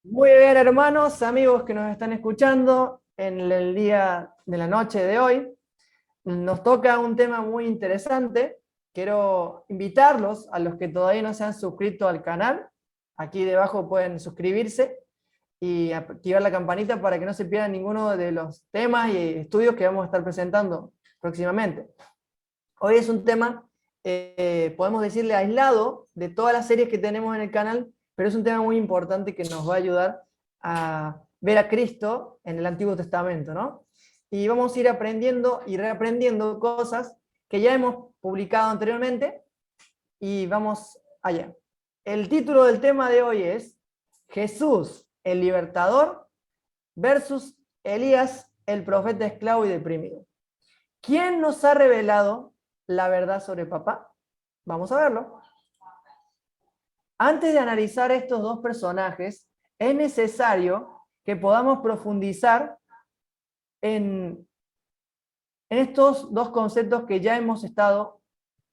Muy bien, hermanos, amigos que nos están escuchando en el día de la noche de hoy. Nos toca un tema muy interesante. Quiero invitarlos a los que todavía no se han suscrito al canal. Aquí debajo pueden suscribirse y activar la campanita para que no se pierdan ninguno de los temas y estudios que vamos a estar presentando próximamente. Hoy es un tema, podemos decirle, aislado de todas las series que tenemos en el canal, pero es un tema muy importante que nos va a ayudar a ver a Cristo en el Antiguo Testamento, ¿no? Y vamos a ir aprendiendo y reaprendiendo cosas que ya hemos publicado anteriormente y vamos allá. El título del tema de hoy es Jesús, el libertador, versus Elías, el profeta esclavo y deprimido. ¿Quién nos ha revelado la verdad sobre papá? Vamos a verlo. Antes de analizar estos dos personajes, es necesario que podamos profundizar en, en estos dos conceptos que ya hemos estado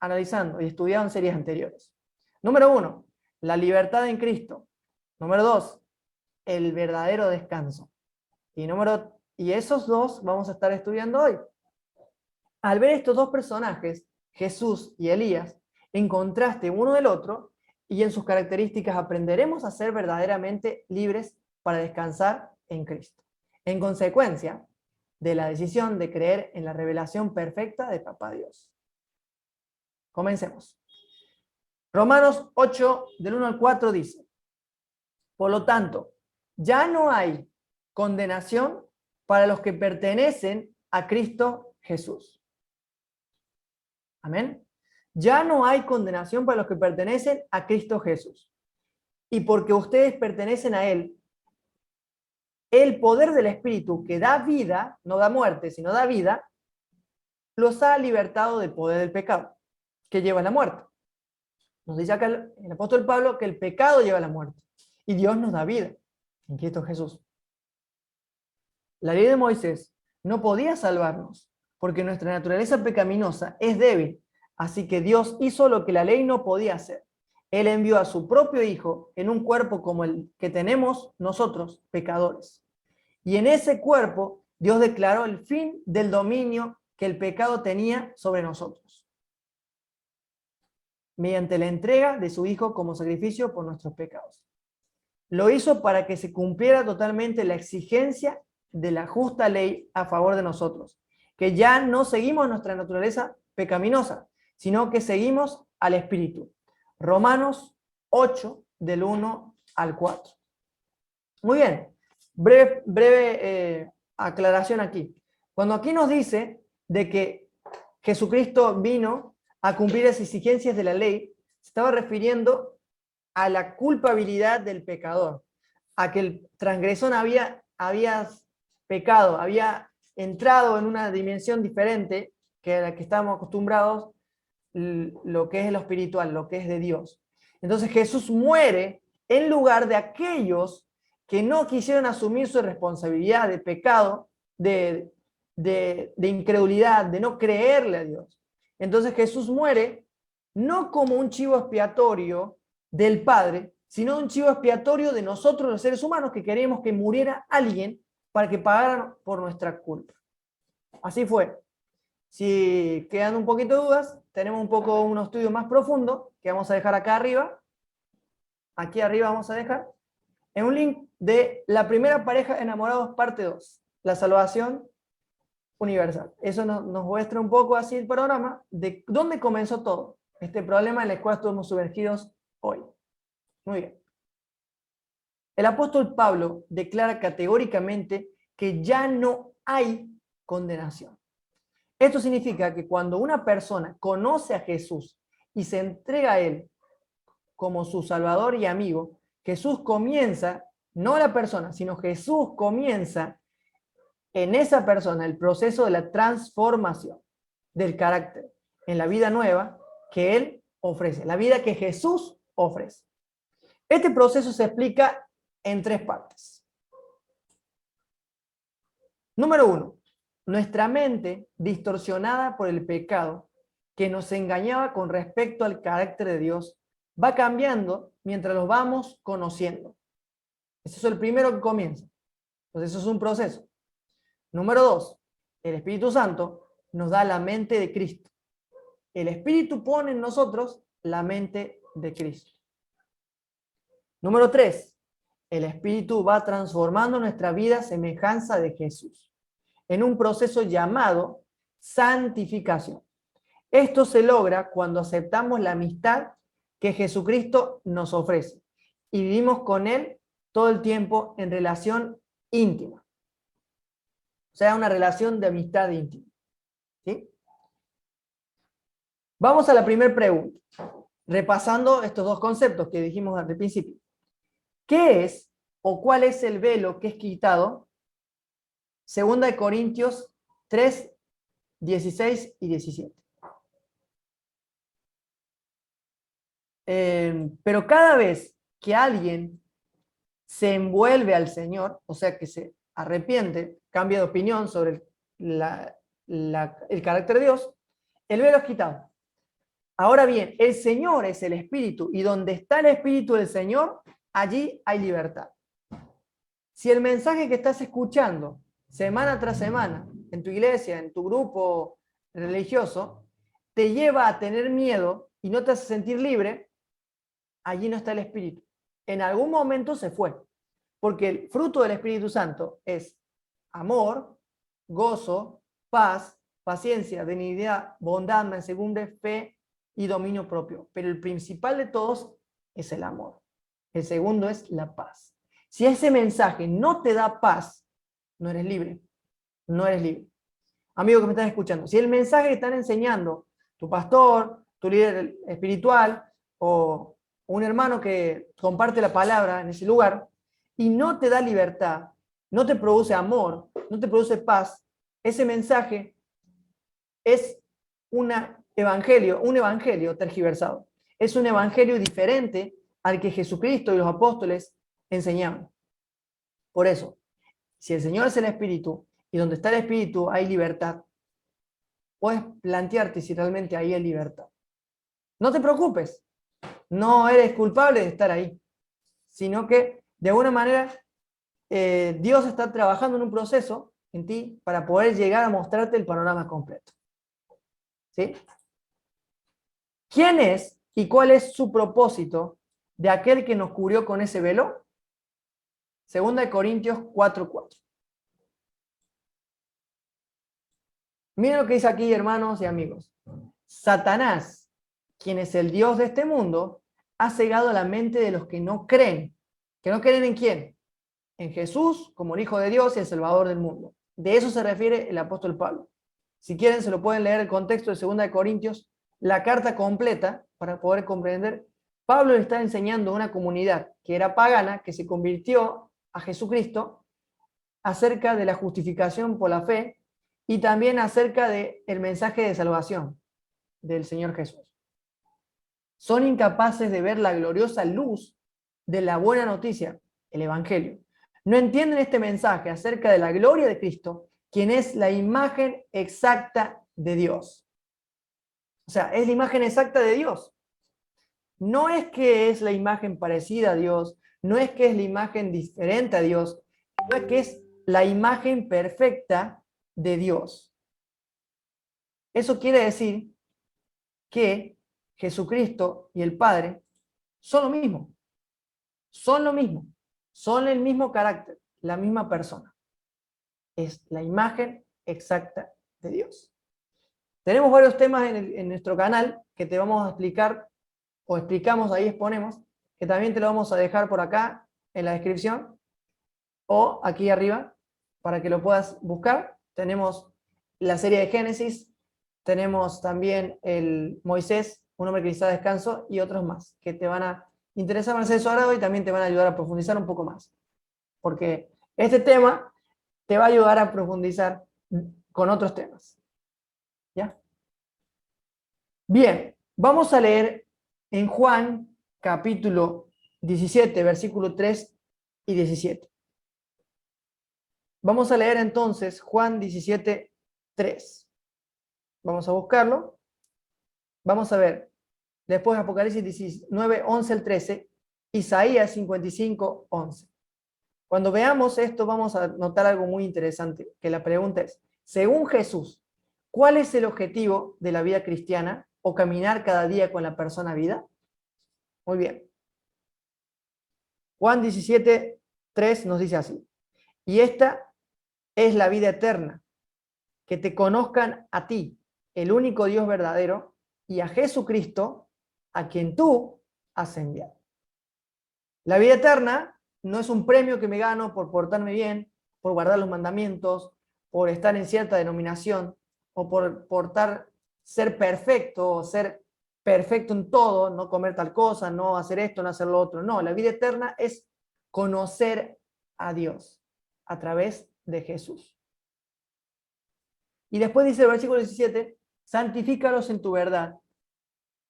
analizando y estudiado en series anteriores. Número uno, la libertad en Cristo. Número dos, el verdadero descanso. Y esos dos vamos a estar estudiando hoy. Al ver estos dos personajes, Jesús y Elías, en contraste uno del otro, y en sus características aprenderemos a ser verdaderamente libres para descansar en Cristo. En consecuencia de la decisión de creer en la revelación perfecta de Papá Dios. Comencemos. Romanos 8, del 1 al 4 dice, por lo tanto, ya no hay condenación para los que pertenecen a Cristo Jesús. Amén. Ya no hay condenación para los que pertenecen a Cristo Jesús. Y porque ustedes pertenecen a Él, el poder del Espíritu que da vida, no da muerte, sino da vida, los ha libertado del poder del pecado, que lleva a la muerte. Nos dice acá el apóstol Pablo que el pecado lleva a la muerte. Y Dios nos da vida en Cristo Jesús. La ley de Moisés no podía salvarnos, porque nuestra naturaleza pecaminosa es débil. Así que Dios hizo lo que la ley no podía hacer. Él envió a su propio Hijo en un cuerpo como el que tenemos nosotros, pecadores. Y en ese cuerpo Dios declaró el fin del dominio que el pecado tenía sobre nosotros, mediante la entrega de su Hijo como sacrificio por nuestros pecados. Lo hizo para que se cumpliera totalmente la exigencia de la justa ley a favor de nosotros, que ya no seguimos nuestra naturaleza pecaminosa, sino que seguimos al Espíritu. Romanos 8, del 1 al 4. Muy bien, breve aclaración aquí. Cuando aquí nos dice de que Jesucristo vino a cumplir las exigencias de la ley, se estaba refiriendo a la culpabilidad del pecador, a que el transgresor había pecado, había entrado en una dimensión diferente que a la que estamos acostumbrados, lo que es lo espiritual, lo que es de Dios. Entonces Jesús muere en lugar de aquellos que no quisieron asumir su responsabilidad de pecado, de incredulidad, de no creerle a Dios. Entonces Jesús muere no como un chivo expiatorio del Padre, sino un chivo expiatorio de nosotros los seres humanos que queríamos que muriera alguien para que pagaran por nuestra culpa. Así fue. Si quedan un poquito de dudas, tenemos un estudio más profundo que vamos a dejar acá arriba. Aquí arriba vamos a dejar en un link de la primera pareja de enamorados parte 2, la salvación universal. Eso nos muestra un poco así el panorama de dónde comenzó todo este problema en el cual estamos sumergidos hoy. Muy bien. El apóstol Pablo declara categóricamente que ya no hay condenación. Esto significa que cuando una persona conoce a Jesús y se entrega a Él como su Salvador y amigo, Jesús comienza, no la persona, sino Jesús comienza en esa persona el proceso de la transformación del carácter en la vida nueva que Él ofrece, la vida que Jesús ofrece. Este proceso se explica en tres partes. Número uno, nuestra mente distorsionada por el pecado que nos engañaba con respecto al carácter de Dios va cambiando mientras lo vamos conociendo. Ese es el primero que comienza. Entonces eso es un proceso. Número 2, el Espíritu Santo nos da la mente de Cristo. El Espíritu pone en nosotros la mente de Cristo. Número 3, el Espíritu va transformando nuestra vida a semejanza de Jesús, en un proceso llamado santificación. Esto se logra cuando aceptamos la amistad que Jesucristo nos ofrece y vivimos con Él todo el tiempo en relación íntima. O sea, una relación de amistad íntima. ¿Sí? Vamos a la primera pregunta, repasando estos dos conceptos que dijimos al principio. ¿Qué es o cuál es el velo que es quitado? 2 Corintios 3, 16 y 17. Pero cada vez que alguien se envuelve al Señor, o sea que se arrepiente, cambia de opinión sobre el carácter de Dios, el velo es quitado. Ahora bien, el Señor es el Espíritu y donde está el Espíritu del Señor, allí hay libertad. Si el mensaje que estás escuchando semana tras semana en tu iglesia, en tu grupo religioso, te lleva a tener miedo y no te hace sentir libre, allí no está el Espíritu. En algún momento se fue, porque el fruto del Espíritu Santo es amor, gozo, paz, paciencia, benignidad, bondad, mansedumbre, fe y dominio propio. Pero el principal de todos es el amor. El segundo es la paz. Si ese mensaje no te da paz, no eres libre. No eres libre. Amigo que me estás escuchando, si el mensaje que están enseñando tu pastor, tu líder espiritual o un hermano que comparte la palabra en ese lugar y no te da libertad, no te produce amor, no te produce paz, ese mensaje es un evangelio tergiversado. Es un evangelio diferente al que Jesucristo y los apóstoles enseñaban. Por eso, si el Señor es el Espíritu y donde está el Espíritu hay libertad, puedes plantearte si realmente ahí hay libertad. No te preocupes, no eres culpable de estar ahí, sino que de alguna manera Dios está trabajando en un proceso en ti para poder llegar a mostrarte el panorama completo. ¿Sí? ¿Quién es y cuál es su propósito de aquel que nos cubrió con ese velo? 2 Corintios 4:4. Miren lo que dice aquí, hermanos y amigos. Satanás, quien es el Dios de este mundo, ha cegado la mente de los que no creen. ¿Que no creen en quién? En Jesús como el Hijo de Dios y el Salvador del mundo. De eso se refiere el apóstol Pablo. Si quieren, se lo pueden leer el contexto de 2 Corintios, la carta completa, para poder comprender. Pablo le está enseñando a una comunidad que era pagana, que se convirtió a Jesucristo, acerca de la justificación por la fe y también acerca del mensaje de salvación del Señor Jesús. Son incapaces de ver la gloriosa luz de la buena noticia, el Evangelio. No entienden este mensaje acerca de la gloria de Cristo, quien es la imagen exacta de Dios. O sea, es la imagen exacta de Dios. No es que es la imagen parecida a Dios, no es que es la imagen diferente a Dios, no es que es la imagen perfecta de Dios. Eso quiere decir que Jesucristo y el Padre son lo mismo. Son lo mismo. Son el mismo carácter, la misma persona. Es la imagen exacta de Dios. Tenemos varios temas en nuestro canal que te vamos a explicar, o explicamos, ahí exponemos, que también te lo vamos a dejar por acá en la descripción, o aquí arriba, para que lo puedas buscar. Tenemos la serie de Génesis, tenemos también el Moisés, un hombre que necesita descanso, y otros más, que te van a interesar más en su agrado y también te van a ayudar a profundizar un poco más. Porque este tema te va a ayudar a profundizar con otros temas. ¿Ya? Bien, vamos a leer en Juan capítulo 17, versículo 3 y 17. Vamos a leer entonces Juan 17, 3. Vamos a buscarlo. Vamos a ver. Después Apocalipsis 19, 11 al 13. Isaías 55, 11. Cuando veamos esto, vamos a notar algo muy interesante, que la pregunta es, según Jesús, ¿cuál es el objetivo de la vida cristiana o caminar cada día con la persona vida? Muy bien. Juan 17:3 nos dice así, y esta es la vida eterna, que te conozcan a ti, el único Dios verdadero, y a Jesucristo, a quien tú has enviado. La vida eterna no es un premio que me gano por portarme bien, por guardar los mandamientos, por estar en cierta denominación, o por ser perfecto, o ser perfecto en todo, no comer tal cosa, no hacer esto, no hacer lo otro. No, la vida eterna es conocer a Dios a través de Jesús. Y después dice el versículo 17, santifícalos en tu verdad.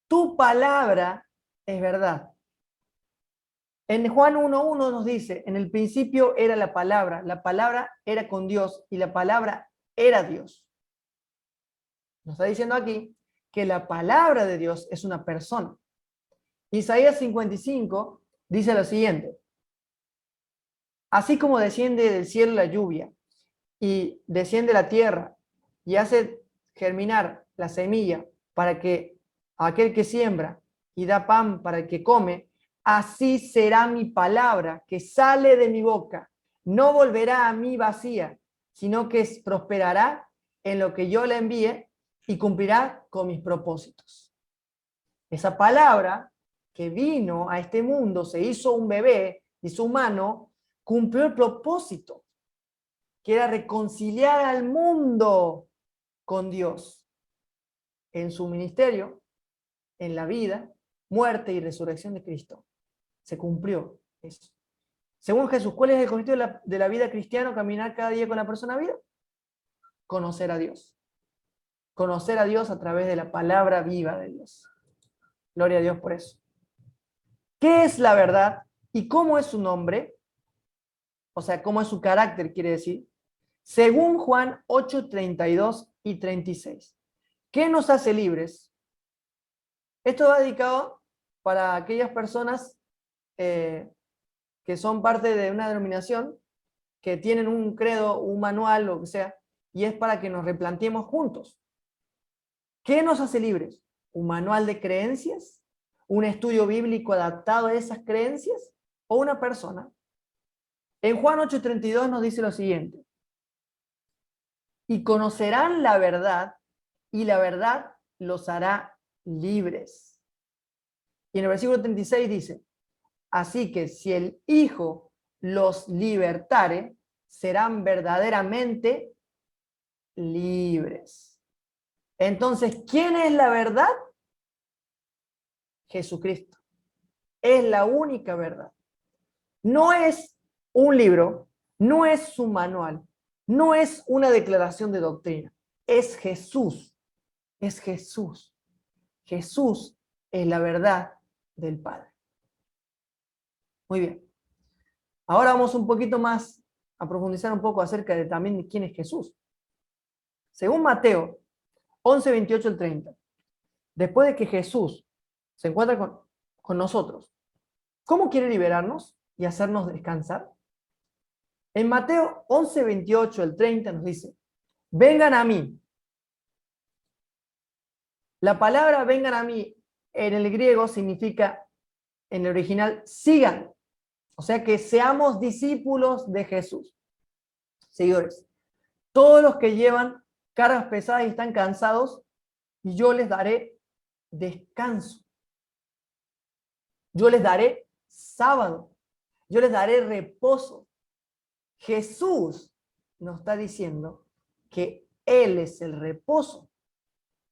Tu palabra es verdad. En Juan 1:1 nos dice, en el principio era la palabra era con Dios y la palabra era Dios. Nos está diciendo aquí que la palabra de Dios es una persona. Isaías 55 dice lo siguiente, así como desciende del cielo la lluvia y desciende la tierra y hace germinar la semilla para que aquel que siembra y da pan para el que come, así será mi palabra que sale de mi boca. No volverá a mí vacía, sino que prosperará en lo que yo le envíe y cumplirá con mis propósitos. Esa palabra que vino a este mundo, se hizo un bebé, hizo humano, cumplió el propósito, que era reconciliar al mundo con Dios en su ministerio, en la vida, muerte y resurrección de Cristo. Se cumplió eso. Según Jesús, ¿cuál es el objetivo de la vida cristiana? Caminar cada día con la persona vida. Conocer a Dios. Conocer a Dios a través de la palabra viva de Dios. Gloria a Dios por eso. ¿Qué es la verdad y cómo es su nombre? O sea, cómo es su carácter, quiere decir. Según Juan 8:32 y 36. ¿Qué nos hace libres? Esto va dedicado para aquellas personas que son parte de una denominación, que tienen un credo, un manual, lo que sea, y es para que nos replanteemos juntos. ¿Qué nos hace libres? ¿Un manual de creencias? ¿Un estudio bíblico adaptado a esas creencias? ¿O una persona? En Juan 8:32 nos dice lo siguiente. Y conocerán la verdad, y la verdad los hará libres. Y en el versículo 36 dice, así que si el Hijo los libertare, serán verdaderamente libres. Entonces, ¿quién es la verdad? Jesucristo. Es la única verdad. No es un libro, no es un manual, no es una declaración de doctrina. Es Jesús. Es Jesús. Jesús es la verdad del Padre. Muy bien. Ahora vamos un poquito más a profundizar un poco acerca de también quién es Jesús. Según Mateo 11:28 al 30, después de que Jesús se encuentra con nosotros, ¿cómo quiere liberarnos y hacernos descansar? En Mateo 11:28 al 30 nos dice, vengan a mí. La palabra vengan a mí en el griego significa, en el original, sigan. O sea que seamos discípulos de Jesús. Seguidores, todos los que llevan cargas pesadas y están cansados, y yo les daré descanso. Yo les daré sábado. Yo les daré reposo. Jesús nos está diciendo que Él es el reposo.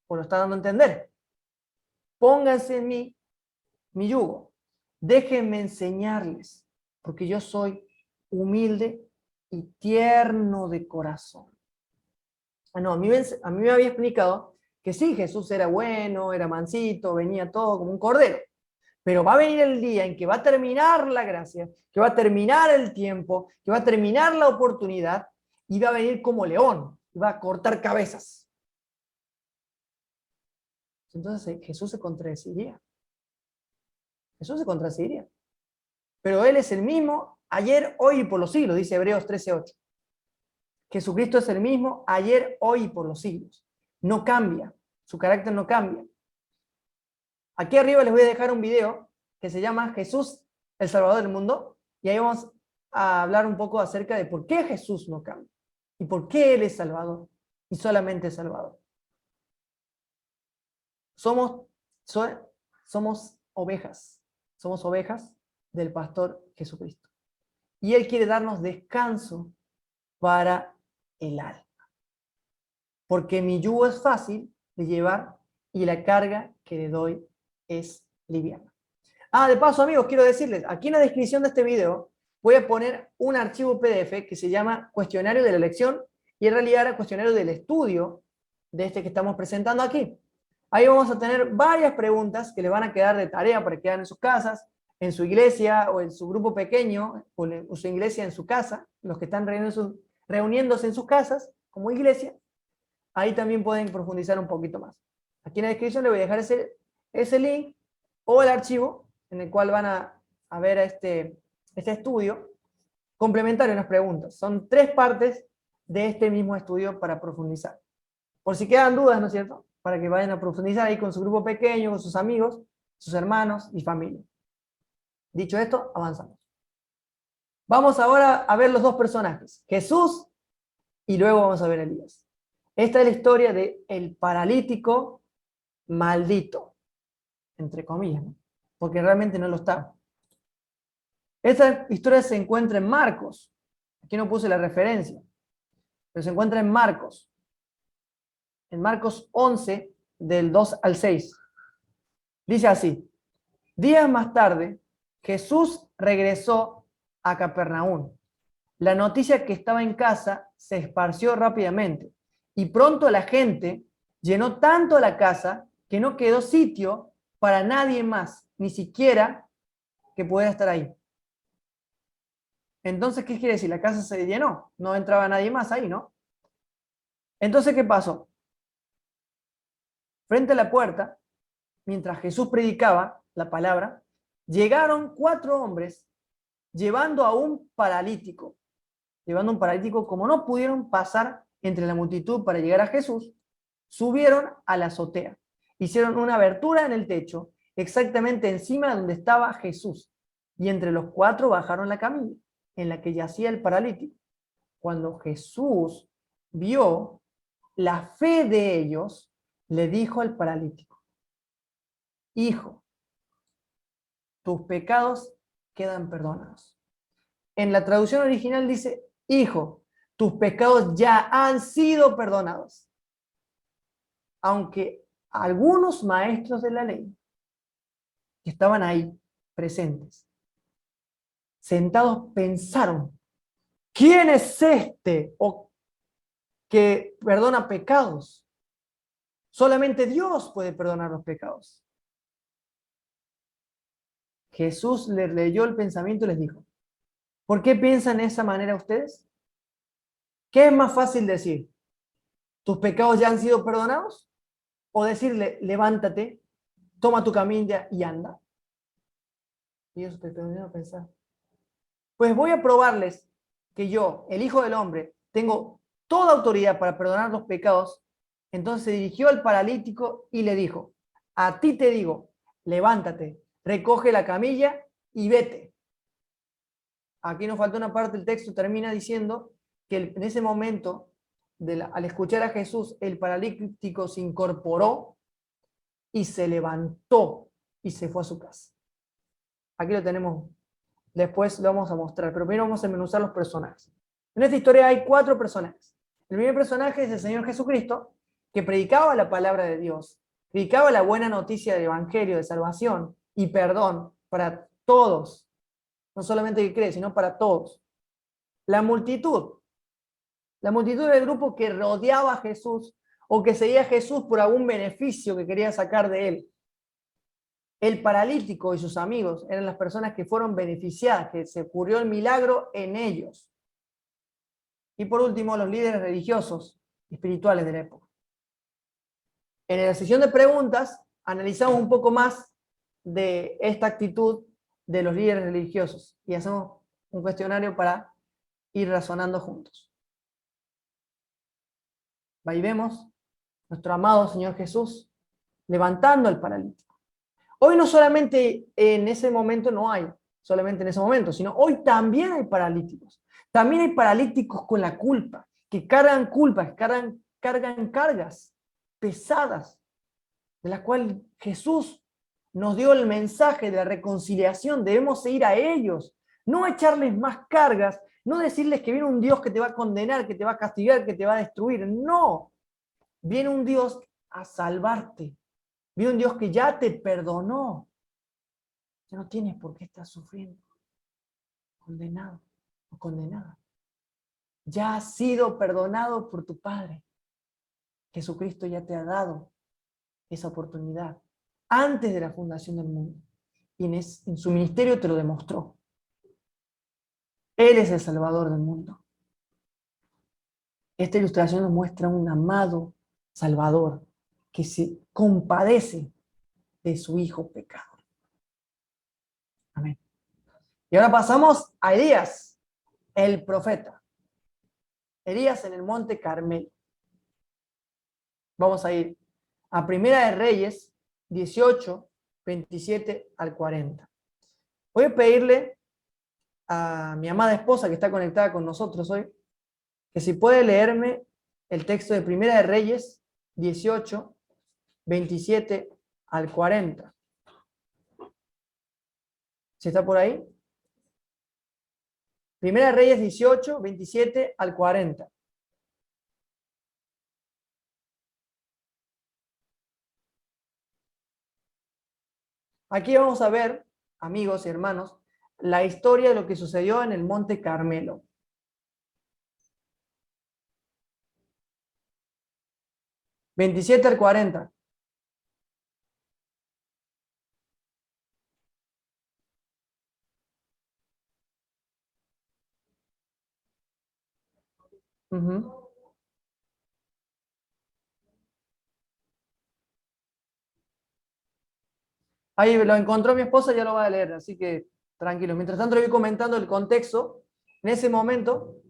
O lo está dando a entender. Pónganse en mí mi yugo. Déjenme enseñarles, porque yo soy humilde y tierno de corazón. No, a mí me había explicado que sí, Jesús era bueno, era mansito, venía todo como un cordero. Pero va a venir el día en que va a terminar la gracia, que va a terminar el tiempo, que va a terminar la oportunidad y va a venir como león, y va a cortar cabezas. Entonces Jesús se contradeciría. Jesús se contradeciría. Pero Él es el mismo ayer, hoy y por los siglos, dice Hebreos 13:8. Jesucristo es el mismo ayer, hoy y por los siglos. No cambia, su carácter no cambia. Aquí arriba les voy a dejar un video que se llama Jesús, el Salvador del Mundo, y ahí vamos a hablar un poco acerca de por qué Jesús no cambia y por qué Él es Salvador y solamente Salvador. Somos ovejas, somos ovejas del pastor Jesucristo. Y Él quiere darnos descanso para el alma. Porque mi yugo es fácil de llevar y la carga que le doy es liviana. De paso, amigos, quiero decirles, aquí en la descripción de este video voy a poner un archivo PDF que se llama Cuestionario de la Elección y en realidad era cuestionario del estudio de este que estamos presentando aquí. Ahí vamos a tener varias preguntas que les van a quedar de tarea para que hagan en sus casas, en su iglesia o en su grupo pequeño o en su iglesia en su casa, los que están reuniéndose en sus casas como iglesia. Ahí también pueden profundizar un poquito más. Aquí en la descripción les voy a dejar ese link o el archivo en el cual van a ver este estudio complementario a las preguntas. Son 3 partes de este mismo estudio para profundizar. Por si quedan dudas, ¿no es cierto? Para que vayan a profundizar ahí con su grupo pequeño, con sus amigos, sus hermanos y familia. Dicho esto, avanzamos. Vamos ahora a ver los 2 personajes, Jesús y luego vamos a ver a Elías. Esta es la historia del paralítico maldito, entre comillas, ¿no? Porque realmente no lo está. Esta historia se encuentra en Marcos. Aquí no puse la referencia, pero se encuentra en Marcos 11, del 2 al 6. Dice así: días más tarde, Jesús regresó a Capernaum. La noticia que estaba en casa se esparció rápidamente y pronto la gente llenó tanto la casa que no quedó sitio para nadie más, ni siquiera que pudiera estar ahí. Entonces, ¿qué quiere decir? La casa se llenó, no entraba nadie más ahí, ¿no? Entonces, ¿qué pasó? Frente a la puerta, mientras Jesús predicaba la palabra, llegaron 4 hombres llevando a un paralítico. Como no pudieron pasar entre la multitud para llegar a Jesús, subieron a la azotea. Hicieron una abertura en el techo, exactamente encima de donde estaba Jesús. Y entre los 4 bajaron la camilla en la que yacía el paralítico. Cuando Jesús vio la fe de ellos, le dijo al paralítico: hijo, tus pecados quedan perdonados. En la traducción original dice: hijo, tus pecados ya han sido perdonados. Aunque algunos maestros de la ley que estaban ahí presentes, sentados, pensaron: ¿quién es este o que perdona pecados? Solamente Dios puede perdonar los pecados. Jesús les leyó el pensamiento y les dijo: ¿por qué piensan de esa manera ustedes? ¿Qué es más fácil decir? ¿Tus pecados ya han sido perdonados? ¿O decirle: levántate, toma tu camilla y anda? Y ellos pretendieron a pensar: pues voy a probarles que yo, el Hijo del Hombre, tengo toda autoridad para perdonar los pecados. Entonces se dirigió al paralítico y le dijo: a ti te digo, levántate, recoge la camilla y vete. Aquí nos falta una parte del texto, termina diciendo que en ese momento, al escuchar a Jesús, el paralítico se incorporó y se levantó y se fue a su casa. Aquí lo tenemos, después lo vamos a mostrar, pero primero vamos a desmenuzar los personajes. En esta historia hay 4 personajes. El primer personaje es el Señor Jesucristo, que predicaba la palabra de Dios, predicaba la buena noticia del Evangelio de salvación y perdón para todos, no solamente el que cree, sino para todos. La multitud del grupo que rodeaba a Jesús o que seguía a Jesús por algún beneficio que quería sacar de él. El paralítico y sus amigos eran las personas que fueron beneficiadas, que se ocurrió el milagro en ellos. Y por último, los líderes religiosos y espirituales de la época. En la sesión de preguntas analizamos un poco más de esta actitud de los líderes religiosos y hacemos un cuestionario para ir razonando juntos. Ahí vemos nuestro amado Señor Jesús levantando al paralítico. Hoy no solamente en ese momento no hay, solamente en ese momento, sino hoy también hay paralíticos. También hay paralíticos con la culpa, que cargan culpas, cargan cargas pesadas, de las cuales Jesús nos dio el mensaje de la reconciliación. Debemos ir a ellos, no echarles más cargas, no decirles que viene un Dios que te va a condenar, que te va a castigar, que te va a destruir. No, viene un Dios a salvarte. Viene un Dios que ya te perdonó. Ya no tienes por qué estar sufriendo, condenado o condenada. Ya has sido perdonado por tu Padre. Jesucristo ya te ha dado esa oportunidad antes de la fundación del mundo. Y en su ministerio te lo demostró. Él es el Salvador del mundo. Esta ilustración nos muestra un amado Salvador que se compadece de su hijo pecador. Amén. Y ahora pasamos a Elías, el profeta. Elías en el monte Carmelo. Vamos a ir a Primera de Reyes 18, 27 al 40. Voy a pedirle a mi amada esposa que está conectada con nosotros hoy, que si puede leerme el texto de Primera de Reyes 18, 27 al 40. ¿Sí está por ahí? Primera de Reyes 18, 27 al 40. Aquí vamos a ver, amigos y hermanos, la historia de lo que sucedió en el Monte Carmelo. ¿27 al 40? Ahí lo encontró mi esposa, ya lo va a leer, así que tranquilo. Mientras tanto, le voy comentando el contexto. En ese momento,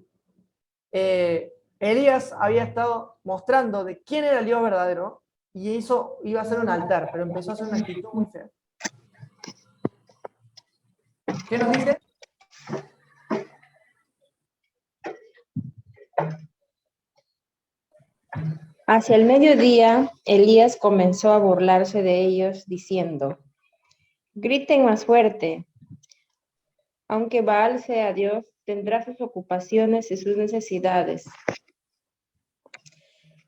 Elías había estado mostrando de quién era el Dios verdadero y iba a hacer un altar, pero empezó a hacer una actitud muy fea. ¿Qué nos dice? Hacia el mediodía, Elías comenzó a burlarse de ellos, diciendo: griten más fuerte. Aunque Baal sea Dios, tendrá sus ocupaciones y sus necesidades.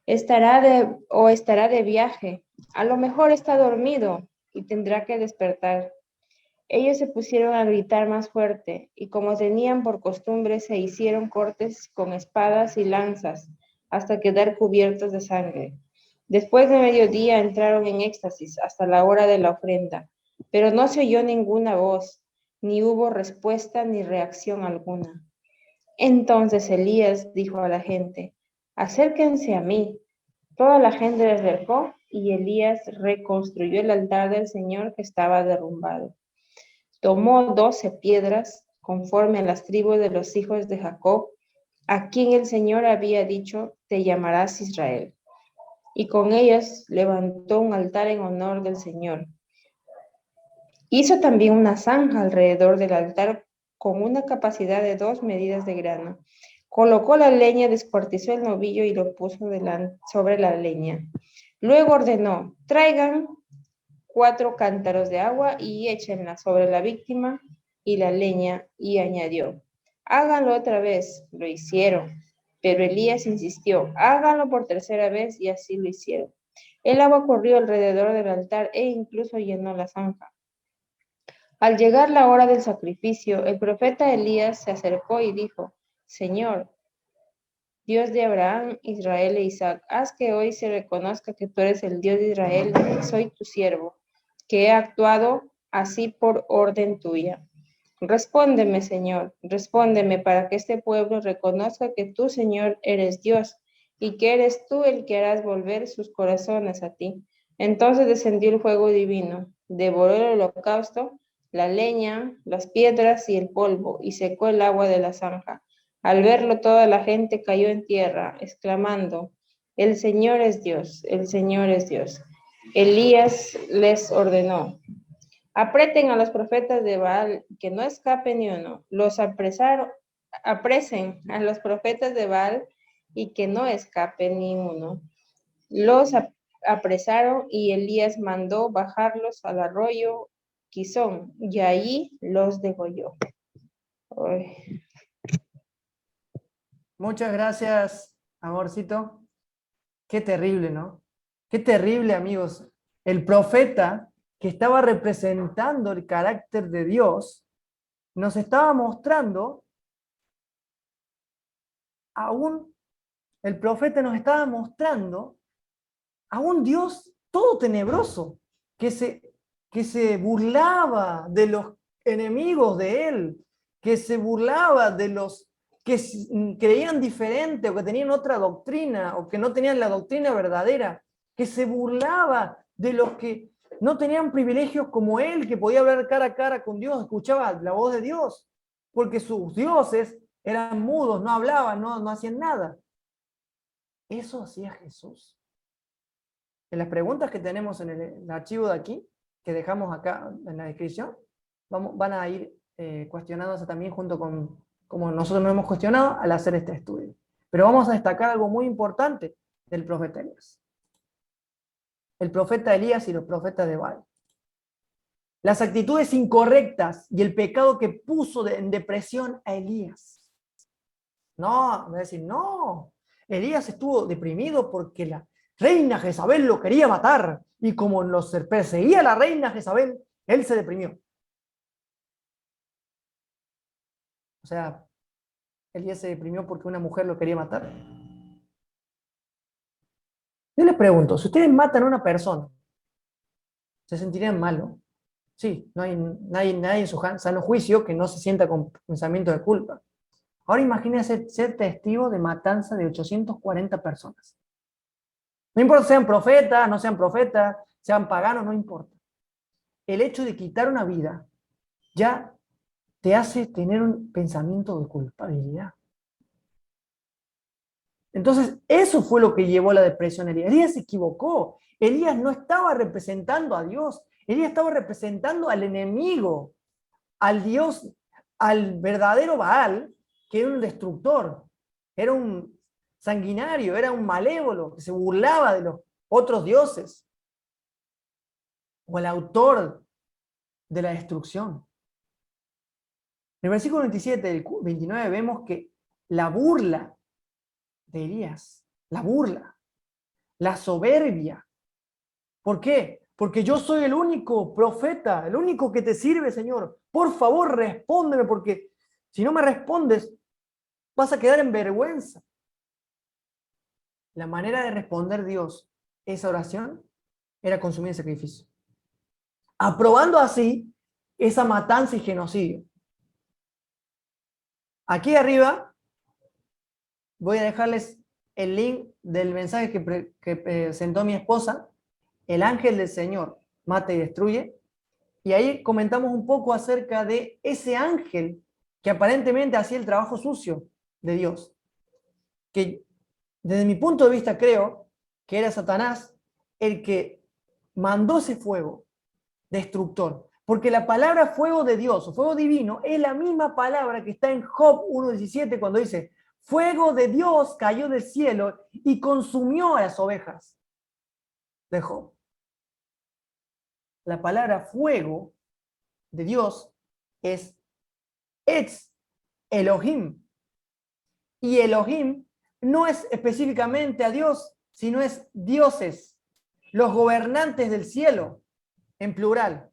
Estará de viaje. A lo mejor está dormido y tendrá que despertar. Ellos se pusieron a gritar más fuerte, y como tenían por costumbre, se hicieron cortes con espadas y lanzas, hasta quedar cubiertos de sangre. Después de mediodía entraron en éxtasis hasta la hora de la ofrenda, pero no se oyó ninguna voz, ni hubo respuesta ni reacción alguna. Entonces Elías dijo a la gente: acérquense a mí. Toda la gente se acercó, y Elías reconstruyó el altar del Señor que estaba derrumbado. Tomó 12 piedras, conforme a las tribus de los hijos de Jacob, a quien el Señor había dicho: te llamarás Israel. Y con ellas levantó un altar en honor del Señor. Hizo también una zanja alrededor del altar con una capacidad de 2 medidas de grano. Colocó la leña, descuartizó el novillo y lo puso sobre la leña. Luego ordenó: traigan 4 cántaros de agua y échenla sobre la víctima y la leña, y añadió: háganlo otra vez. Lo hicieron, pero Elías insistió: háganlo por tercera vez, y así lo hicieron. El agua corrió alrededor del altar e incluso llenó la zanja. Al llegar la hora del sacrificio, el profeta Elías se acercó y dijo: Señor, Dios de Abraham, Israel e Isaac, haz que hoy se reconozca que tú eres el Dios de Israel y soy tu siervo, que he actuado así por orden tuya. Respóndeme, Señor, respóndeme, para que este pueblo reconozca que tú, Señor, eres Dios, y que eres tú el que harás volver sus corazones a ti. Entonces descendió el fuego divino, devoró el holocausto la leña, las piedras y el polvo, y secó el agua de la zanja. Al verlo, toda la gente cayó en tierra, exclamando, el Señor es Dios, el Señor es Dios. Elías les ordenó, apreten a los profetas de Baal, que no escape ni uno. Apresen a los profetas de Baal y que no escape ni uno. Los apresaron y Elías mandó bajarlos al arroyo Quizón y allí los degolló. Ay. Muchas gracias, amorcito. Qué terrible, ¿no? Qué terrible, amigos. El profeta que estaba representando el carácter de Dios nos estaba mostrando el profeta nos estaba mostrando a un Dios todo tenebroso, que se burlaba de los enemigos de él, que se burlaba de los que creían diferente o que tenían otra doctrina o que no tenían la doctrina verdadera, que se burlaba de los que no tenían privilegios como él, que podía hablar cara a cara con Dios, escuchaba la voz de Dios, porque sus dioses eran mudos, no hablaban, no hacían nada. Eso hacía Jesús. En las preguntas que tenemos en el archivo de aquí, que dejamos acá en la descripción, van a ir cuestionándose también junto con como nosotros nos hemos cuestionado al hacer este estudio. Pero vamos a destacar algo muy importante del profeta Elías. El profeta Elías y los profetas de Baal. Las actitudes incorrectas y el pecado que puso en depresión a Elías. No, me va a decir, no, Elías estuvo deprimido porque la reina Jezabel lo quería matar y como los perseguía la reina Jezabel, él se deprimió. O sea, Elías se deprimió porque una mujer lo quería matar. Yo les pregunto, si ustedes matan a una persona, ¿se sentirían mal, no? Sí, no hay nadie en su sano juicio que no se sienta con pensamiento de culpa. Ahora imagínense ser testigo de matanza de 840 personas. No importa si sean profetas, no sean profetas, sean paganos, no importa. El hecho de quitar una vida ya te hace tener un pensamiento de culpabilidad. Entonces, eso fue lo que llevó a la depresión a Elías. Elías se equivocó. Elías no estaba representando a Dios. Elías estaba representando al enemigo, al Dios, al verdadero Baal, que era un destructor, era un sanguinario, era un malévolo, que se burlaba de los otros dioses, o el autor de la destrucción. En el versículo 27 del 29 vemos que la burla de Elías, la burla, la soberbia. ¿Por qué? Porque yo soy el único profeta, el único que te sirve, Señor. Por favor, respóndeme, porque si no me respondes, vas a quedar en vergüenza. La manera de responder Dios esa oración era consumir el sacrificio, aprobando así esa matanza y genocidio. Aquí arriba voy a dejarles el link del mensaje que presentó mi esposa, El ángel del Señor mata y destruye, y ahí comentamos un poco acerca de ese ángel que aparentemente hacía el trabajo sucio de Dios, que desde mi punto de vista creo que era Satanás el que mandó ese fuego destructor, porque la palabra fuego de Dios o fuego divino es la misma palabra que está en Job 1:17 cuando dice, fuego de Dios cayó del cielo y consumió a las ovejas de Job. La palabra fuego de Dios es Etz Elohim. Y Elohim no es específicamente a Dios, sino es dioses, los gobernantes del cielo, en plural.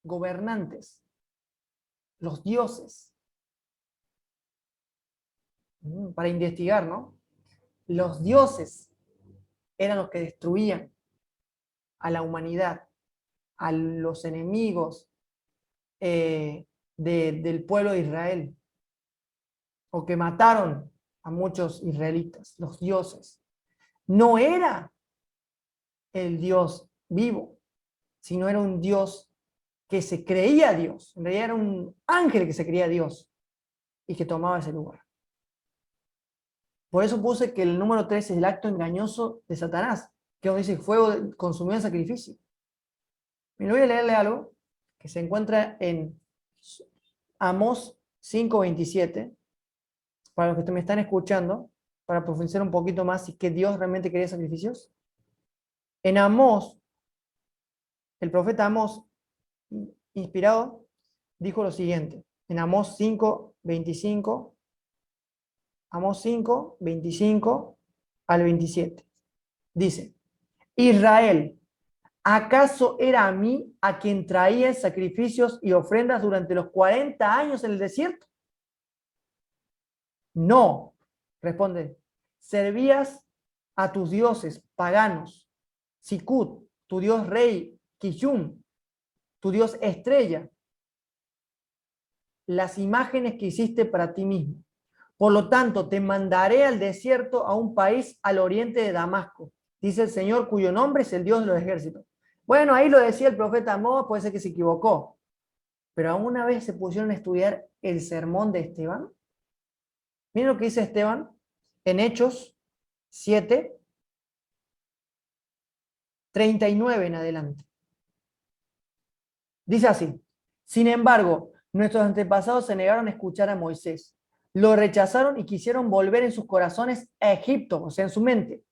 Gobernantes, los dioses. Para investigar, ¿no? Los dioses eran los que destruían a la humanidad, a los enemigos del pueblo de Israel, o que mataron a muchos israelitas, los dioses. No era el Dios vivo, sino era un Dios que se creía Dios. En realidad era un ángel que se creía Dios y que tomaba ese lugar. Por eso puse que el número 3 es el acto engañoso de Satanás, que donde dice fuego consumió el sacrificio. Y voy a leerle algo que se encuentra en Amós 5:27, para los que me están escuchando, para profundizar un poquito más si que Dios realmente quería sacrificios. En Amós, el profeta Amós, inspirado, dijo lo siguiente, en Amós 5:25, Amós 5:25 al 27. Dice, Israel, ¿acaso era a mí a quien traía sacrificios y ofrendas durante los 40 años en el desierto? No, responde, servías a tus dioses paganos, Sikut, tu dios rey, Kishum, tu dios estrella, las imágenes que hiciste para ti mismo. Por lo tanto, te mandaré al desierto, a un país al oriente de Damasco, dice el Señor, cuyo nombre es el Dios de los ejércitos. Bueno, ahí lo decía el profeta Amós, puede ser que se equivocó, pero alguna vez se pusieron a estudiar el sermón de Esteban. Miren lo que dice Esteban en Hechos 7:39 en adelante. Dice así, sin embargo, nuestros antepasados se negaron a escuchar a Moisés. Lo rechazaron y quisieron volver en sus corazones a Egipto, o sea, en su mente.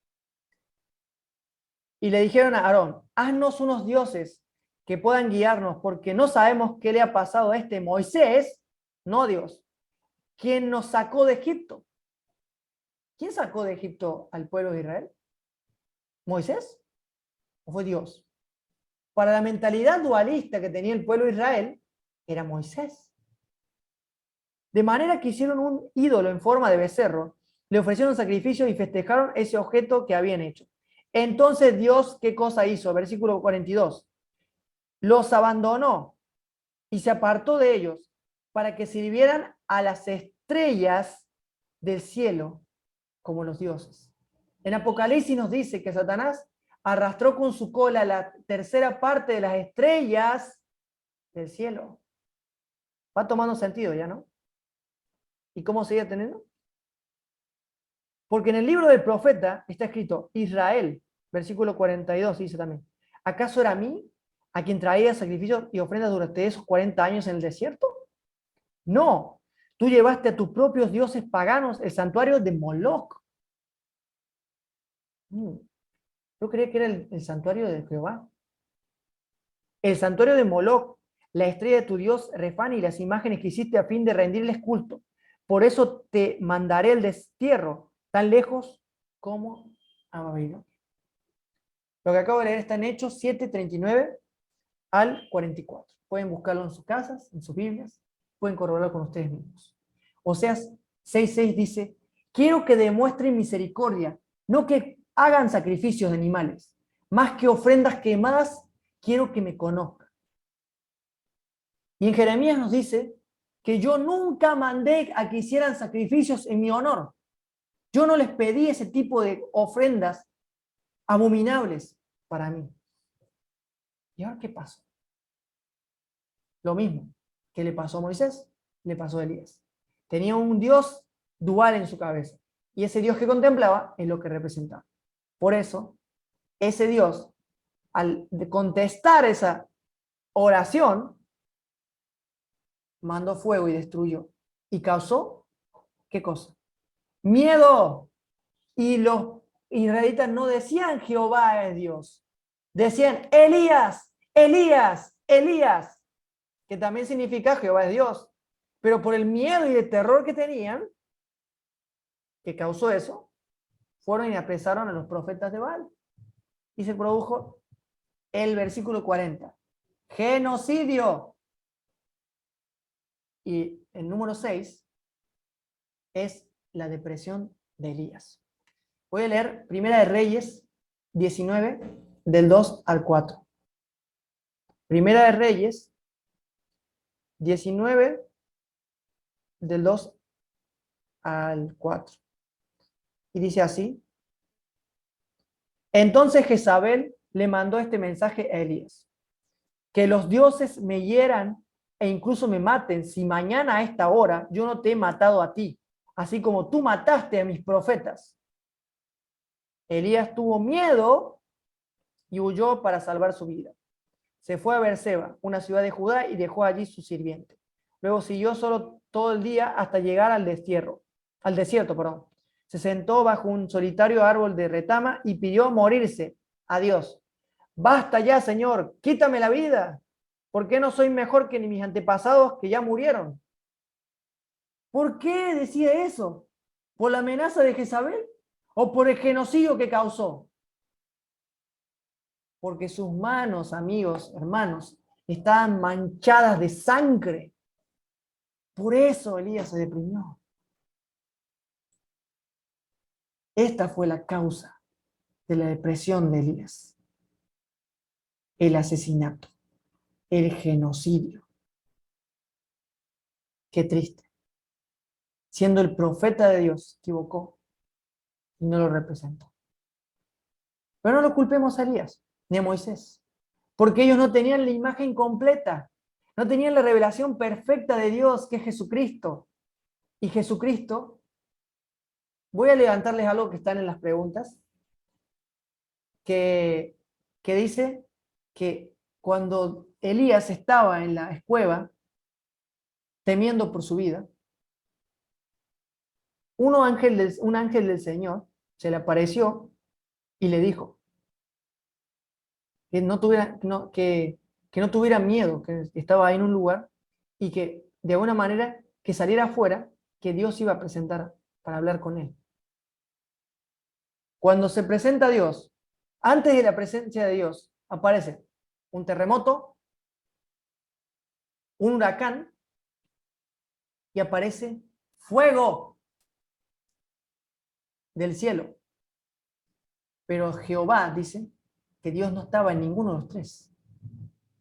Y le dijeron a Aarón, haznos unos dioses que puedan guiarnos, porque no sabemos qué le ha pasado a este Moisés, no Dios, quien nos sacó de Egipto. ¿Quién sacó de Egipto al pueblo de Israel? ¿Moisés o fue Dios? Para la mentalidad dualista que tenía el pueblo de Israel, era Moisés. De manera que hicieron un ídolo en forma de becerro, le ofrecieron sacrificio y festejaron ese objeto que habían hecho. Entonces Dios, ¿qué cosa hizo? Versículo 42. Los abandonó y se apartó de ellos para que sirvieran a las estrellas del cielo como los dioses. En Apocalipsis nos dice que Satanás arrastró con su cola la tercera parte de las estrellas del cielo. Va tomando sentido ya, ¿no? ¿Y cómo sigue teniendo? Porque en el libro del profeta está escrito, Israel, versículo 42, dice también, ¿acaso era a mí a quien traía sacrificios y ofrendas durante esos 40 años en el desierto? No, tú llevaste a tus propios dioses paganos el santuario de Moloch. Yo creía que era el santuario de Jehová. El santuario de Moloch, la estrella de tu dios Refán y las imágenes que hiciste a fin de rendirles culto. Por eso te mandaré el destierro tan lejos como a Babilonia. Lo que acabo de leer está en Hechos 7:39 al 44. Pueden buscarlo en sus casas, en sus Biblias, pueden corroborarlo con ustedes mismos. Oseas 6:6 dice, quiero que demuestren misericordia, no que hagan sacrificios de animales, más que ofrendas quemadas, quiero que me conozcan. Y en Jeremías nos dice que yo nunca mandé a que hicieran sacrificios en mi honor. Yo no les pedí ese tipo de ofrendas abominables para mí. ¿Y ahora qué pasó? Lo mismo que le pasó a Moisés, le pasó a Elías. Tenía un Dios dual en su cabeza. Y ese Dios que contemplaba es lo que representaba. Por eso, ese Dios, al contestar esa oración, mandó fuego y destruyó. Y causó, ¿qué cosa? Miedo. Y los israelitas no decían Jehová es Dios. Decían Elías, Elías, Elías, que también significa Jehová es Dios. Pero por el miedo y el terror que tenían, que causó eso, fueron y apresaron a los profetas de Baal. Y se produjo el versículo 40. Genocidio. Y el número 6 es la depresión de Elías. Voy a leer Primera de Reyes 19, del 2 al 4. Primera de Reyes 19, del 2 al 4. Y dice así. Entonces Jezabel le mandó este mensaje a Elías. que los dioses me hieran e incluso me maten, si mañana a esta hora yo no te he matado a ti, así como tú mataste a mis profetas. Elías tuvo miedo y huyó para salvar su vida. Se fue a Beerseba, una ciudad de Judá, y dejó allí su sirviente. Luego siguió solo todo el día hasta llegar al desierto. Se sentó bajo un solitario árbol de retama y pidió morirse a Dios. Basta ya, Señor, quítame la vida. ¿Por qué no soy mejor que ni mis antepasados que ya murieron? ¿Por qué decía eso? ¿Por la amenaza de Jezabel? ¿O por el genocidio que causó? Porque sus manos, amigos, hermanos, estaban manchadas de sangre. Por eso Elías se deprimió. Esta fue la causa de la depresión de Elías. El asesinato, el genocidio. Qué triste. Siendo el profeta de Dios, se equivocó y no lo representó. Pero no lo culpemos a Elías ni a Moisés, porque ellos no tenían la imagen completa, no tenían la revelación perfecta de Dios, que es Jesucristo. Y Jesucristo, voy a levantarles algo que están en las preguntas, que dice que cuando Elías estaba en la cueva, temiendo por su vida, un ángel del Señor se le apareció y le dijo que no tuviera miedo, que estaba ahí en un lugar y que de alguna manera que saliera afuera, que Dios iba a presentar para hablar con él. Cuando se presenta Dios, antes de la presencia de Dios, aparece un terremoto, un huracán y aparece fuego del cielo. Pero Jehová dice que Dios no estaba en ninguno de los tres.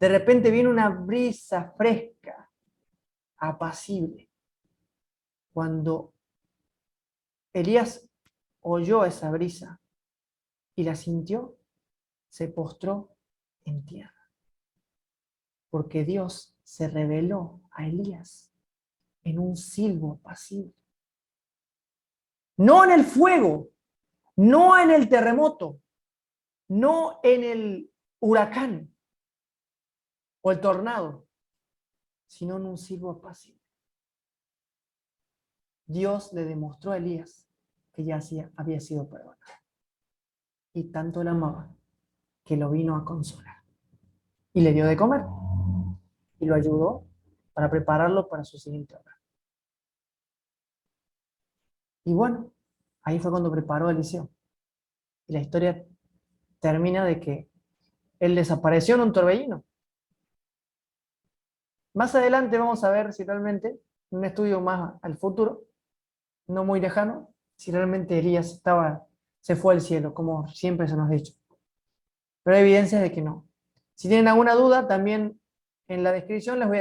De repente viene una brisa fresca, apacible. Cuando Elías oyó esa brisa y la sintió, se postró en tierra. Porque Dios se reveló a Elías en un silbo apacible. No en el fuego, no en el terremoto, no en el huracán o el tornado, sino en un silbo apacible. Dios le demostró a Elías que ya había sido perdonado. Y tanto le amaba que lo vino a consolar. Y le dio de comer. Y lo ayudó para prepararlo para su siguiente obra. Y bueno, ahí fue cuando preparó Eliseo. Y la historia termina de que él desapareció en un torbellino. Más adelante vamos a ver si realmente, un estudio más al futuro, no muy lejano, si realmente Elías se fue al cielo, como siempre se nos ha dicho. Pero hay evidencias de que no. Si tienen alguna duda, también en la descripción les voy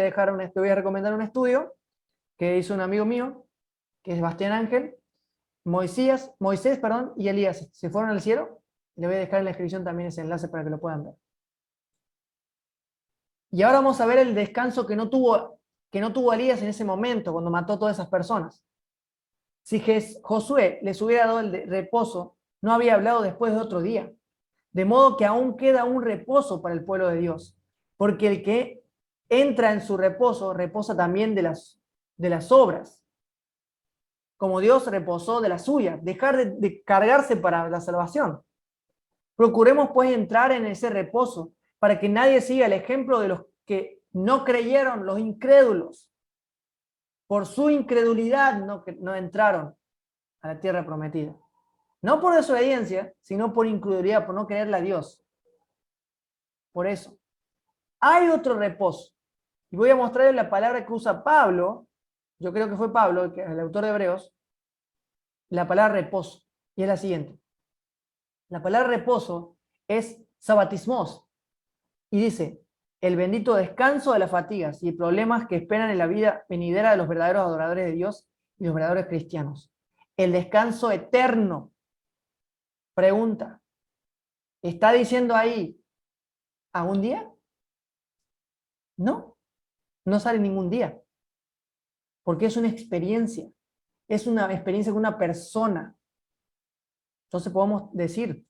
a recomendar un estudio que hizo un amigo mío, que es Bastián Ángel. Moisés, y Elías se fueron al cielo. Le voy a dejar en la descripción también ese enlace para que lo puedan ver. Y ahora vamos a ver el descanso que no tuvo Elías en ese momento, cuando mató a todas esas personas. Si Josué les hubiera dado el reposo, no había hablado después de otro día. De modo que aún queda un reposo para el pueblo de Dios. Porque el que entra en su reposo, reposa también de las obras. Como Dios reposó de la suya. Dejar de cargarse para la salvación. Procuremos pues entrar en ese reposo para que nadie siga el ejemplo de los que no creyeron, los incrédulos. Por su incredulidad no entraron a la tierra prometida. No por desobediencia, sino por incredulidad, por no creerle a Dios. Por eso. Hay otro reposo. Y voy a mostrarles la palabra que usa Pablo. Yo creo que fue Pablo, el autor de Hebreos. La palabra reposo. Y es la siguiente. La palabra reposo es sabatismos. Y dice, el bendito descanso de las fatigas y problemas que esperan en la vida venidera de los verdaderos adoradores de Dios y los verdaderos cristianos. El descanso eterno. Pregunta, ¿está diciendo ahí a un día? No, no sale ningún día, porque es una experiencia con una persona. Entonces podemos decir,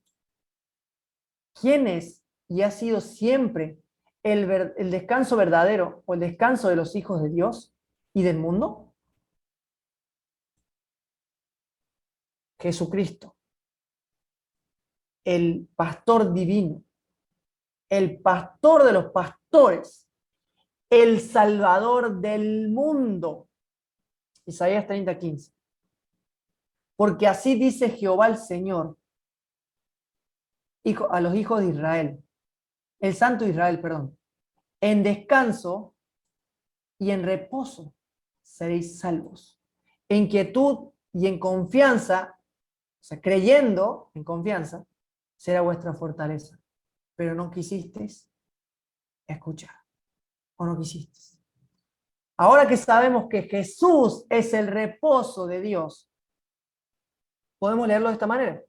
¿quién es y ha sido siempre el descanso verdadero o el descanso de los hijos de Dios y del mundo? Jesucristo, el pastor divino, el pastor de los pastores, el salvador del mundo. Isaías 30:15. Porque así dice Jehová el Señor a los hijos de Israel, el santo Israel, perdón, en descanso y en reposo seréis salvos. En quietud y en confianza, o sea, creyendo en confianza, será vuestra fortaleza. Pero no quisisteis escuchar, o no quisisteis. Ahora que sabemos que Jesús es el reposo de Dios, podemos leerlo de esta manera.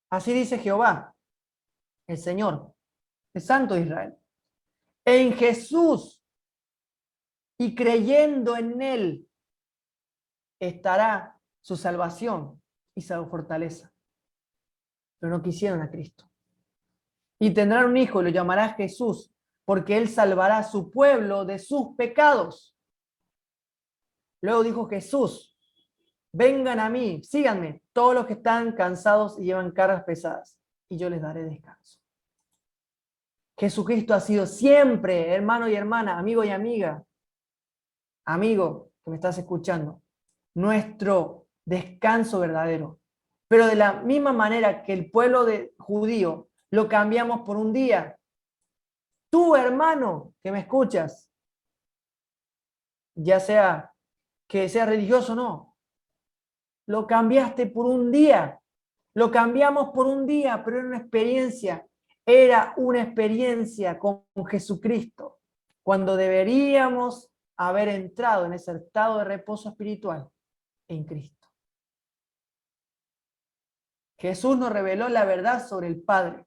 Así dice Jehová, el Señor, el Santo de Israel. En Jesús y creyendo en Él estará su salvación y su fortaleza. Pero no quisieron a Cristo. Y tendrán un hijo y lo llamará Jesús, porque Él salvará a su pueblo de sus pecados. Luego dijo Jesús, vengan a mí, síganme, todos los que están cansados y llevan cargas pesadas, y yo les daré descanso. Jesucristo ha sido siempre, hermano y hermana, amigo y amiga, amigo que me estás escuchando, nuestro descanso verdadero. Pero de la misma manera que el pueblo judío lo cambiamos por un día, tú, hermano, que me escuchas, ya sea que sea religioso o no, lo cambiaste por un día. Lo cambiamos por un día, pero era una experiencia. Era una experiencia con Jesucristo, cuando deberíamos haber entrado en ese estado de reposo espiritual en Cristo. Jesús nos reveló la verdad sobre el Padre.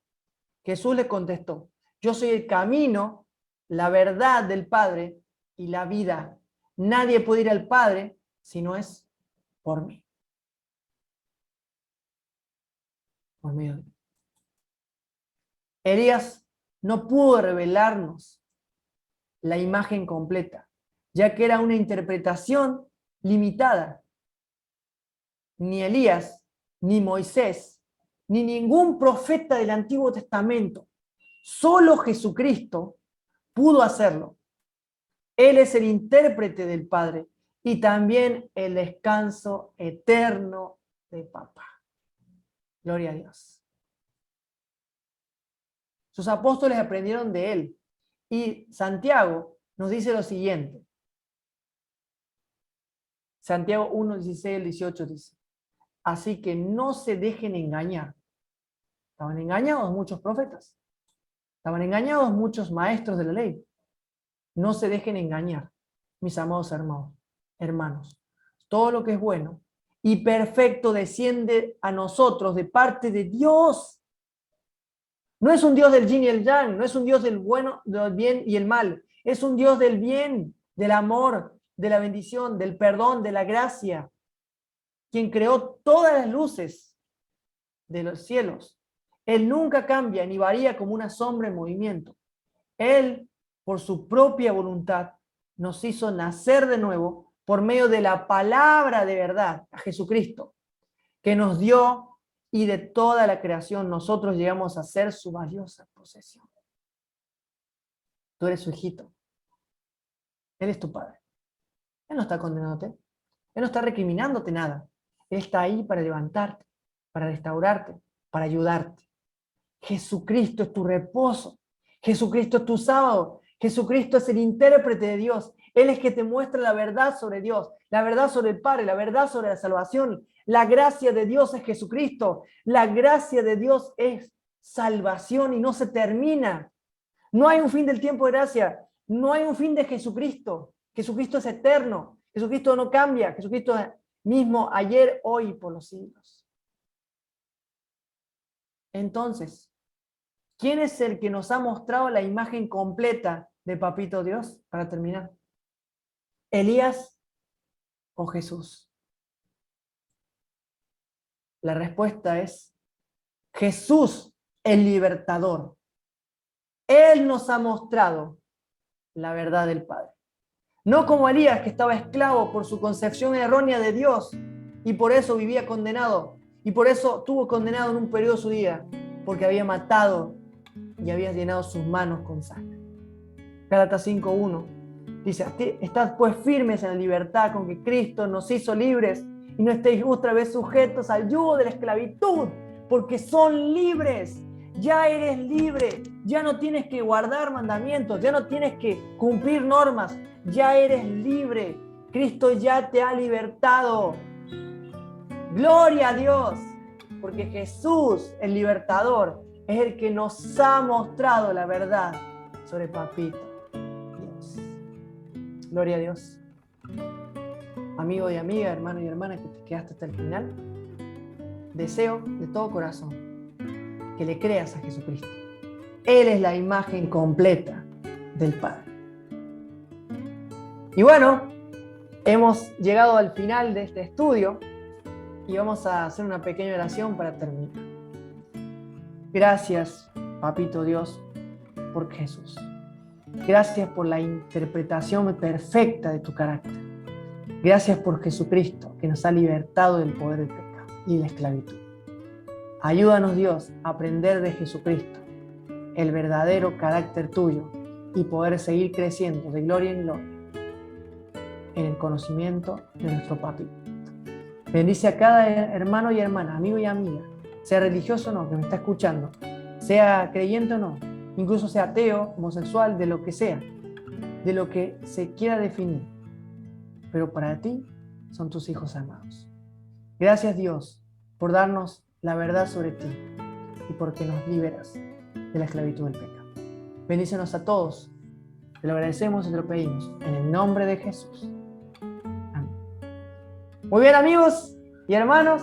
Jesús le contestó, yo soy el camino, la verdad del Padre y la vida. Nadie puede ir al Padre si no es por mí. Por medio de mí. Elías no pudo revelarnos la imagen completa, ya que era una interpretación limitada. Ni Elías, ni Moisés, ni ningún profeta del Antiguo Testamento, solo Jesucristo pudo hacerlo. Él es el intérprete del Padre y también el descanso eterno de Papá. Gloria a Dios. Sus apóstoles aprendieron de él. Y Santiago nos dice lo siguiente. Santiago 1, 16 al 18 dice, así que no se dejen engañar. Estaban engañados muchos profetas. Estaban engañados muchos maestros de la ley. No se dejen engañar, mis amados hermanos. Todo lo que es bueno y perfecto desciende a nosotros de parte de Dios. No es un Dios del yin y el yang, no es un Dios del bueno, del bien y el mal. Es un Dios del bien, del amor, de la bendición, del perdón, de la gracia. Quien creó todas las luces de los cielos. Él nunca cambia ni varía como una sombra en movimiento. Él, por su propia voluntad, nos hizo nacer de nuevo por medio de la palabra de verdad, a Jesucristo, que nos dio, y de toda la creación nosotros llegamos a ser su valiosa posesión. Tú eres su hijito. Él es tu padre. Él no está condenándote. Él no está recriminándote nada. Él está ahí para levantarte, para restaurarte, para ayudarte. Jesucristo es tu reposo. Jesucristo es tu sábado. Jesucristo es el intérprete de Dios. Él es que te muestra la verdad sobre Dios, la verdad sobre el Padre, la verdad sobre la salvación. La gracia de Dios es Jesucristo. La gracia de Dios es salvación y no se termina. No hay un fin del tiempo de gracia. No hay un fin de Jesucristo. Jesucristo es eterno. Jesucristo no cambia. Jesucristo es mismo ayer, hoy y por los siglos. Entonces, ¿Quién es el que nos ha mostrado la imagen completa de Papito Dios? Para terminar. ¿Elías o Jesús? La respuesta es Jesús, el libertador. Él nos ha mostrado la verdad del Padre. No como Elías, que estaba esclavo por su concepción errónea de Dios y por eso vivía condenado y por eso estuvo condenado en un periodo de su vida, porque había matado y había llenado sus manos con sangre. Gálatas 5:1 dice: estad pues firmes en la libertad con que Cristo nos hizo libres y no estéis otra vez sujetos al yugo de la esclavitud, porque son libres. Ya eres libre, ya no tienes que guardar mandamientos, ya no tienes que cumplir normas, ya eres libre. Cristo ya te ha libertado. Gloria a Dios, porque Jesús, el libertador, es el que nos ha mostrado la verdad sobre Papito Dios. Gloria a Dios. Amigo y amiga, hermano y hermana que te quedaste hasta el final, deseo de todo corazón que le creas a Jesucristo. Él es la imagen completa del Padre. Y bueno, hemos llegado al final de este estudio y vamos a hacer una pequeña oración para terminar. Gracias, Papito Dios, por Jesús. Gracias por la interpretación perfecta de tu carácter. Gracias por Jesucristo, que nos ha libertado del poder del pecado y de la esclavitud. Ayúdanos, Dios, a aprender de Jesucristo el verdadero carácter tuyo y poder seguir creciendo de gloria en gloria en el conocimiento de nuestro Papito. Bendice a cada hermano y hermana, amigo y amiga, sea religioso o no, que me está escuchando, sea creyente o no, incluso sea ateo, homosexual, de lo que sea, de lo que se quiera definir. Pero para ti son tus hijos amados. Gracias, Dios, por darnos la verdad sobre ti y porque nos liberas de la esclavitud del pecado. Bendícenos a todos. Te lo agradecemos y te lo pedimos en el nombre de Jesús. Amén. Muy bien, amigos y hermanos,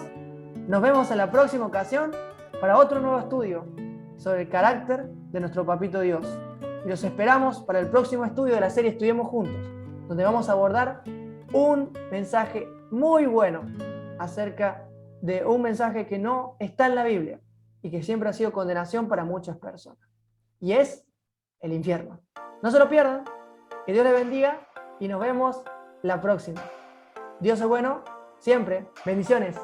nos vemos en la próxima ocasión para otro nuevo estudio sobre el carácter de nuestro Papito Dios. Y los esperamos para el próximo estudio de la serie Estudiemos Juntos, donde vamos a abordar un mensaje muy bueno acerca de un mensaje que no está en la Biblia y que siempre ha sido condenación para muchas personas. Y es el infierno. No se lo pierdan. Que Dios les bendiga y nos vemos la próxima. Dios es bueno siempre. Bendiciones.